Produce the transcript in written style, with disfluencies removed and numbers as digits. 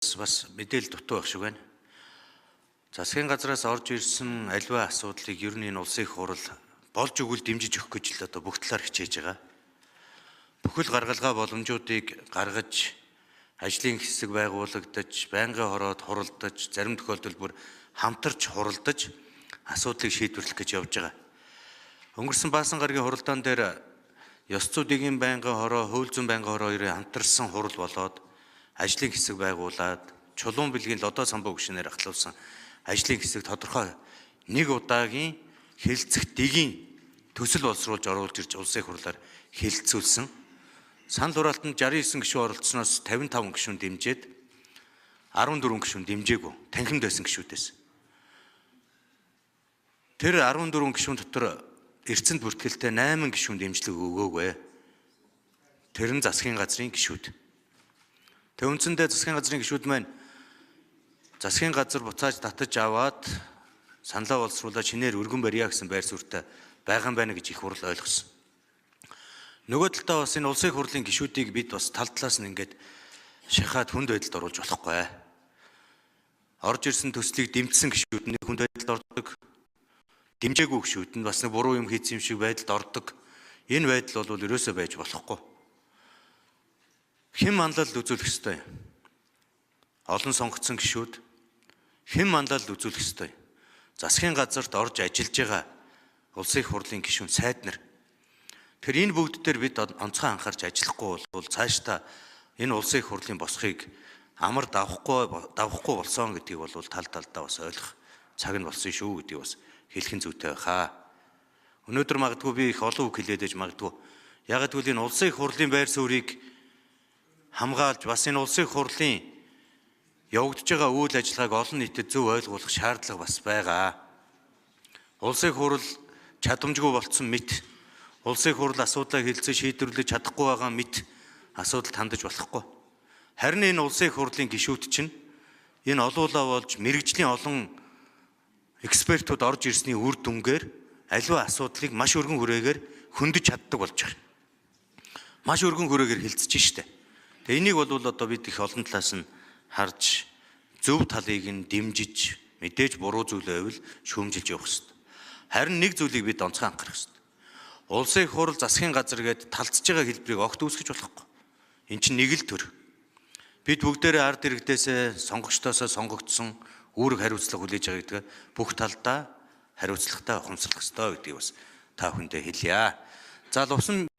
бас мэдээлэл дутуу байх шиг байна. Засгийн газраас орж ирсэн аливаа асуудлыг ер нь энэ улсын их хурал болж өгвөл дэмжиж өгөх гэж л одоо бүх талаар хичээж байгаа. Бүхэл гаргалгаа боломжуудыг гаргаж ажлын хэсэг байгуулагдаж, байнгын хороод хуралдаж, зарим тохиолдолд бүр хамтарч хуралдаж асуудлыг шийдвэрлэх гэж явж байгаа. Өнгөрсөн Баасан гарагийн хуралдаан дээр ёс зүйн байнгын хороо, хууль зүйн байнгын хороо хоёрын хамтарсан хурал болоод ажлын хэсэг байгуулад чулуун бэлгийн лодо самбуу гишүүнээр ахлуулсан ажлын хэсэг тодорхой нэг удаагийн хэлэлцэх дэгийн төсөл боловсруулж оруулж ирж улсын хурлаар хэлэлцүүлсэн. Санал хураалтанд 69 гишүүн оролцсноос 55 гишүүн дэмжиж 14 гишүүн дэмжээгүй танхимд байсан гишүүдээс. Тэр 14 гишүүн дотор эрдэнэт бүртгэлтэй 8 гишүүн дэмжлэг өгөөгүй. Тэр нь засгийн газрын гишүүд. Төвөнцөндөө засгийн газрын гишүүд маань засгийн газар буцааж татаж аваад саналаа боловсруулаад шинээр өргөн барья гэсэн байр суурьтай байгаа юм байна гэж их хурл ойлгосон. Нөгөө талдаа бас энэ улсын их хурлын гишүүдийг бид бас тал талаас нь ингээд шахаад хүнд байдалд оруулж болохгүй. Орж ирсэн төслийг дэмжсэн гишүүд нь хүнд байдалд ордог. Дэмжээгүй гишүүд нь бас нэг буруу юм хийсэн юм шиг байдалд ордог. Энэ байдал бол ерөөсөө байж болохгүй. Хэн манлайлал үзүүлэх ёстой? Олон сонгогдсон гишүүд хэн манлайлал үзүүлэх ёстой? Засгийн газарт орж ажиллаж байгаа улсын их хурлын гишүүн сайд нар. Тэгэхээр энэ бүгд дээр бид онцгой анхаарч ажиллахгүй бол цаашдаа энэ улсын их хурлын босхийг амар давхгүй болсон гэдгийг бол тал талдаа бас ойлгох цаг нь болсон шүү гэдгийг бас хэлхэн зүйтэй хаа. Өнөөдөр магадгүй би их олон үг хэлээд ээж магадгүй. Яг гэвэл энэ улсын их хурлын байр суурийг хамгаалж бас энэ улсын их хурлын явагдаж байгаа үйл ажиллагааг олон нийтэд зөв ойлгуулах шаардлага бас байгаа. Улсын их хурл чадамжгүй болцсон мэт улсын их хурл асуудлаа хэлцээ шийдвэрлэж чадахгүй байгаа мэт асуудалд хандаж болохгүй. Харин энэ улсын их хурлын гишүүд чинь энэ олуулаа болж мэрэгжлийн олон экспертүүд орж ирсний үр дүнгээр аливаа асуудлыг маш өргөн хүрээгээр хөндөж чаддаг болж байгаа. Маш өргөн хүрээгээр хэлцэж штэ. Тэгээ энийг бол одоо бид их олон талаас нь харж зөв талыг нь дэмжиж мэдээж буруу зүйлээ байвал шүүмжилж явах хэрэгтэй. Харин нэг зүйлийг бид онцгой анхаарах хэрэгтэй. Улсын их хурл засгийн газар гээд талцж байгаа хэлбэрийг огт үүсгэж болохгүй. Эн чинь нэг л төр. Бид бүгдээрээ ард иргэдээсээ сонгогчдоосоо сонгогдсон үүрэг хариуцлага хүлээж байгаа гэдэг бүх талдаа хариуцлагатай ухамсарлах ёстой гэдгийг бас та бүхэндээ хэлье. За лувсан